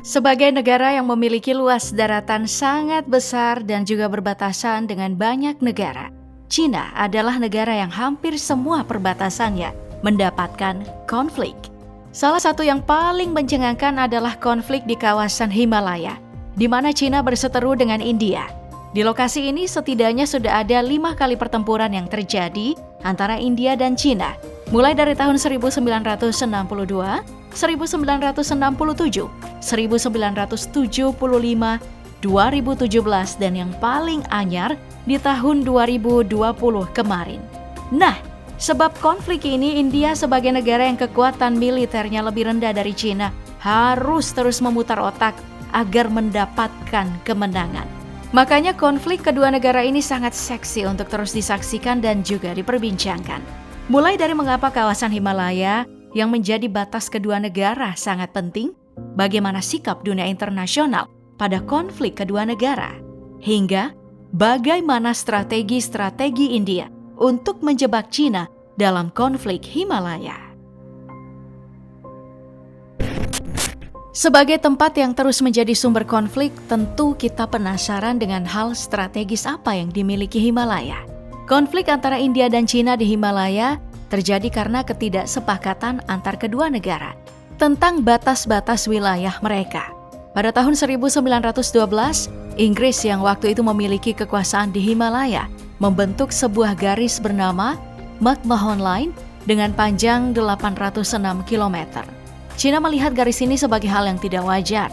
Sebagai negara yang memiliki luas daratan sangat besar dan juga berbatasan dengan banyak negara, Cina adalah negara yang hampir semua perbatasannya mendapatkan konflik. Salah satu yang paling mencengangkan adalah konflik di kawasan Himalaya, di mana Cina berseteru dengan India. Di lokasi ini setidaknya sudah ada 5 kali pertempuran yang terjadi antara India dan Cina, mulai dari tahun 1962, 1967, 1975, 2017, dan yang paling anyar di tahun 2020 kemarin. Nah, sebab konflik ini, India sebagai negara yang kekuatan militernya lebih rendah dari Cina harus terus memutar otak agar mendapatkan kemenangan. Makanya konflik kedua negara ini sangat seksi untuk terus disaksikan dan juga diperbincangkan. Mulai dari mengapa kawasan Himalaya yang menjadi batas kedua negara sangat penting, bagaimana sikap dunia internasional pada konflik kedua negara, hingga bagaimana strategi-strategi India untuk menjebak Cina dalam konflik Himalaya. Sebagai tempat yang terus menjadi sumber konflik, tentu kita penasaran dengan hal strategis apa yang dimiliki Himalaya. Konflik antara India dan Cina di Himalaya terjadi karena ketidaksepakatan antar kedua negara tentang batas-batas wilayah mereka. Pada tahun 1912, Inggris yang waktu itu memiliki kekuasaan di Himalaya membentuk sebuah garis bernama McMahon Line dengan panjang 806 km. Cina melihat garis ini sebagai hal yang tidak wajar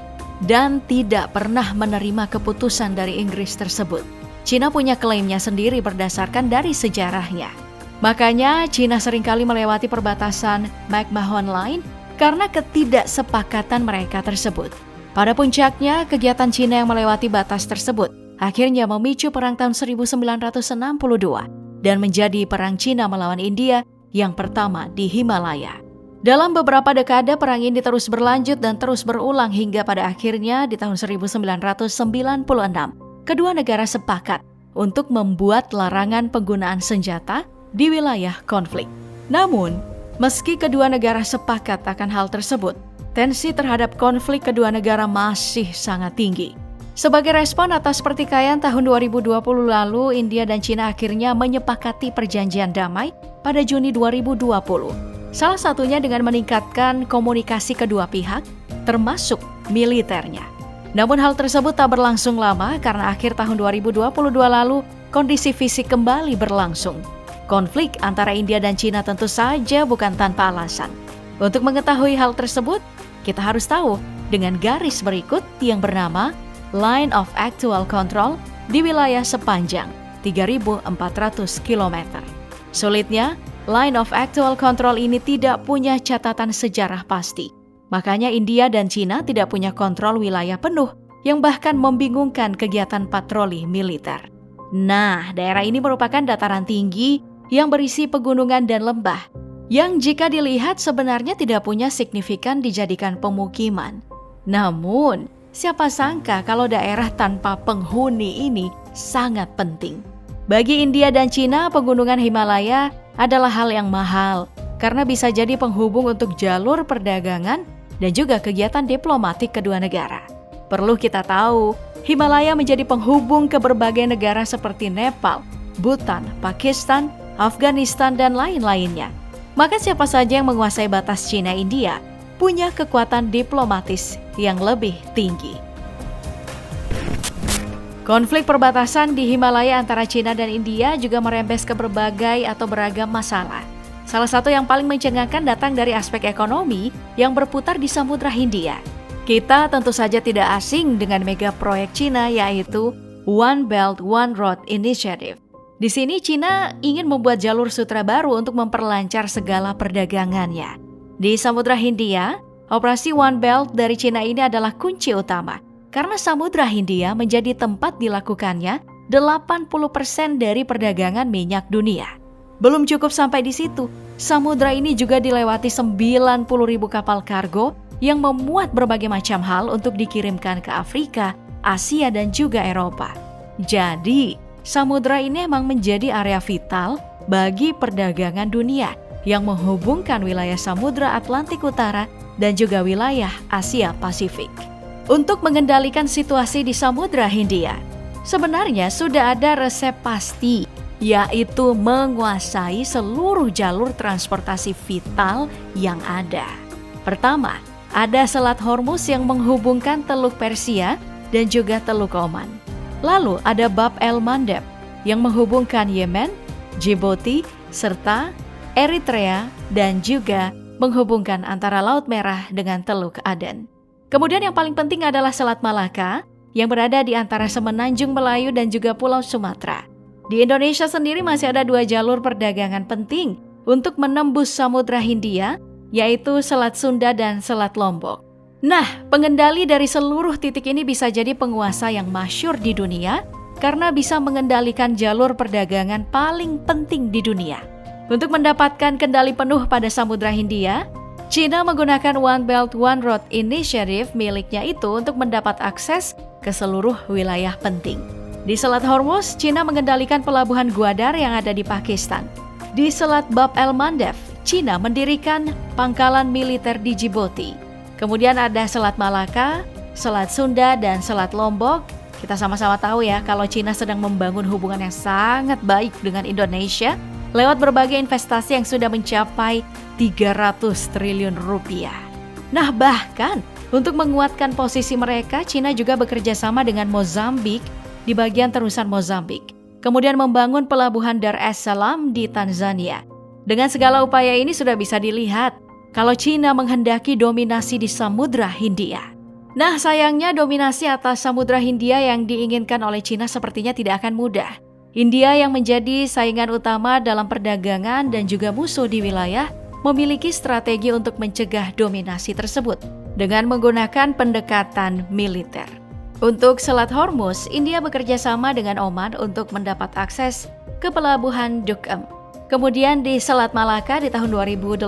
dan tidak pernah menerima keputusan dari Inggris tersebut. Cina punya klaimnya sendiri berdasarkan dari sejarahnya. Makanya Cina seringkali melewati perbatasan McMahon Line karena ketidaksepakatan mereka tersebut. Pada puncaknya, kegiatan Cina yang melewati batas tersebut akhirnya memicu perang tahun 1962 dan menjadi perang Cina melawan India yang pertama di Himalaya. Dalam beberapa dekade, perang ini terus berlanjut dan terus berulang hingga pada akhirnya di tahun 1996, kedua negara sepakat untuk membuat larangan penggunaan senjata di wilayah konflik. Namun, meski kedua negara sepakat akan hal tersebut, tensi terhadap konflik kedua negara masih sangat tinggi. Sebagai respon atas pertikaian tahun 2020 lalu, India dan Cina akhirnya menyepakati perjanjian damai pada Juni 2020. Salah satunya dengan meningkatkan komunikasi kedua pihak, termasuk militernya. Namun hal tersebut tak berlangsung lama karena akhir tahun 2022 lalu, kondisi fisik kembali berlangsung. Konflik antara India dan Cina tentu saja bukan tanpa alasan. Untuk mengetahui hal tersebut, kita harus tahu dengan garis berikut yang bernama Line of Actual Control di wilayah sepanjang 3.400 km. Sulitnya, Line of Actual Control ini tidak punya catatan sejarah pasti. Makanya India dan Cina tidak punya kontrol wilayah penuh yang bahkan membingungkan kegiatan patroli militer. Nah, daerah ini merupakan dataran tinggi yang berisi pegunungan dan lembah, yang jika dilihat sebenarnya tidak punya signifikan dijadikan pemukiman. Namun, siapa sangka kalau daerah tanpa penghuni ini sangat penting. Bagi India dan Cina, pegunungan Himalaya adalah hal yang mahal karena bisa jadi penghubung untuk jalur perdagangan dan juga kegiatan diplomatik kedua negara. Perlu kita tahu, Himalaya menjadi penghubung ke berbagai negara seperti Nepal, Bhutan, Pakistan, Afghanistan, dan lain-lainnya. Maka siapa saja yang menguasai batas Cina-India punya kekuatan diplomatis yang lebih tinggi. Konflik perbatasan di Himalaya antara Cina dan India juga merembes ke berbagai atau beragam masalah. Salah satu yang paling mencengangkan datang dari aspek ekonomi yang berputar di Samudra Hindia. Kita tentu saja tidak asing dengan mega proyek Cina yaitu One Belt One Road Initiative. Di sini Cina ingin membuat jalur sutra baru untuk memperlancar segala perdagangannya. Di Samudra Hindia, operasi One Belt dari Cina ini adalah kunci utama. Karena Samudra Hindia menjadi tempat dilakukannya 80% dari perdagangan minyak dunia. Belum cukup sampai di situ, samudra ini juga dilewati 90.000 kapal kargo yang memuat berbagai macam hal untuk dikirimkan ke Afrika, Asia, dan juga Eropa. Jadi, samudra ini memang menjadi area vital bagi perdagangan dunia yang menghubungkan wilayah Samudra Atlantik Utara dan juga wilayah Asia Pasifik. Untuk mengendalikan situasi di Samudra Hindia, sebenarnya sudah ada resep pasti, yaitu menguasai seluruh jalur transportasi vital yang ada. Pertama, ada Selat Hormuz yang menghubungkan Teluk Persia dan juga Teluk Oman. Lalu ada Bab el-Mandeb yang menghubungkan Yemen, Djibouti, serta Eritrea dan juga menghubungkan antara Laut Merah dengan Teluk Aden. Kemudian yang paling penting adalah Selat Malaka yang berada di antara Semenanjung Melayu dan juga Pulau Sumatera. Di Indonesia sendiri masih ada 2 jalur perdagangan penting untuk menembus Samudra Hindia, yaitu Selat Sunda dan Selat Lombok. Nah, pengendali dari seluruh titik ini bisa jadi penguasa yang masyhur di dunia karena bisa mengendalikan jalur perdagangan paling penting di dunia. Untuk mendapatkan kendali penuh pada Samudra Hindia, China menggunakan One Belt One Road Initiative miliknya itu untuk mendapat akses ke seluruh wilayah penting. Di Selat Hormuz, China mengendalikan pelabuhan Gwadar yang ada di Pakistan. Di Selat Bab el-Mandeb, China mendirikan pangkalan militer di Djibouti. Kemudian ada Selat Malaka, Selat Sunda, dan Selat Lombok. Kita sama-sama tahu ya kalau China sedang membangun hubungan yang sangat baik dengan Indonesia lewat berbagai investasi yang sudah mencapai 300 triliun rupiah. Nah, bahkan untuk menguatkan posisi mereka, China juga bekerja sama dengan Mozambik di bagian terusan Mozambik. Kemudian membangun pelabuhan Dar es Salaam di Tanzania. Dengan segala upaya ini sudah bisa dilihat kalau China menghendaki dominasi di Samudra Hindia. Nah, sayangnya dominasi atas Samudra Hindia yang diinginkan oleh China sepertinya tidak akan mudah. India yang menjadi saingan utama dalam perdagangan dan juga musuh di wilayah memiliki strategi untuk mencegah dominasi tersebut dengan menggunakan pendekatan militer. Untuk Selat Hormuz, India bekerja sama dengan Oman untuk mendapat akses ke pelabuhan Duqm. Kemudian di Selat Malaka di tahun 2018,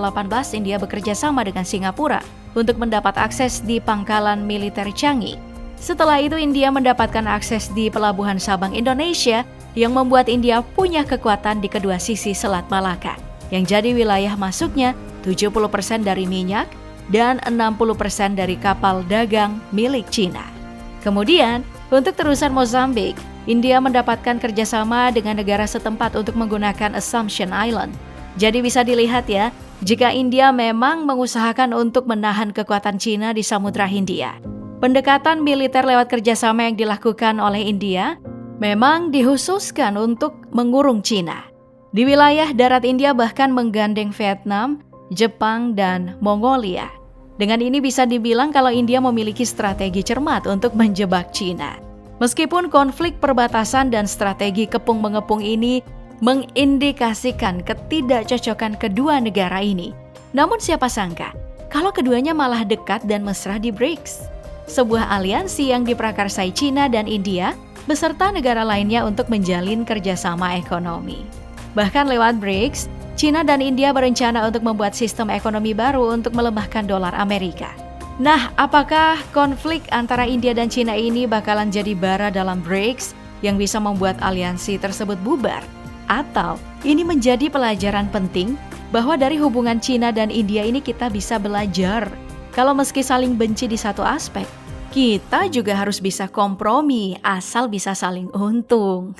India bekerja sama dengan Singapura untuk mendapat akses di pangkalan militer Changi. Setelah itu India mendapatkan akses di pelabuhan Sabang Indonesia yang membuat India punya kekuatan di kedua sisi Selat Malaka, yang jadi wilayah masuknya 70% dari minyak dan 60% dari kapal dagang milik China. Kemudian, untuk terusan Mozambik, India mendapatkan kerjasama dengan negara setempat untuk menggunakan Assumption Island. Jadi bisa dilihat ya, jika India memang mengusahakan untuk menahan kekuatan China di Samudra Hindia. Pendekatan militer lewat kerjasama yang dilakukan oleh India memang dikhususkan untuk mengurung China. Di wilayah darat India bahkan menggandeng Vietnam, Jepang, dan Mongolia. Dengan ini bisa dibilang kalau India memiliki strategi cermat untuk menjebak China. Meskipun konflik perbatasan dan strategi kepung-mengepung ini mengindikasikan ketidakcocokan kedua negara ini, namun siapa sangka kalau keduanya malah dekat dan mesra di BRICS, sebuah aliansi yang diprakarsai China dan India beserta negara lainnya untuk menjalin kerjasama ekonomi. Bahkan lewat BRICS, China dan India berencana untuk membuat sistem ekonomi baru untuk melemahkan dolar Amerika. Nah, apakah konflik antara India dan China ini bakalan jadi bara dalam BRICS yang bisa membuat aliansi tersebut bubar? Atau ini menjadi pelajaran penting bahwa dari hubungan China dan India ini kita bisa belajar kalau meski saling benci di satu aspek, kita juga harus bisa kompromi asal bisa saling untung.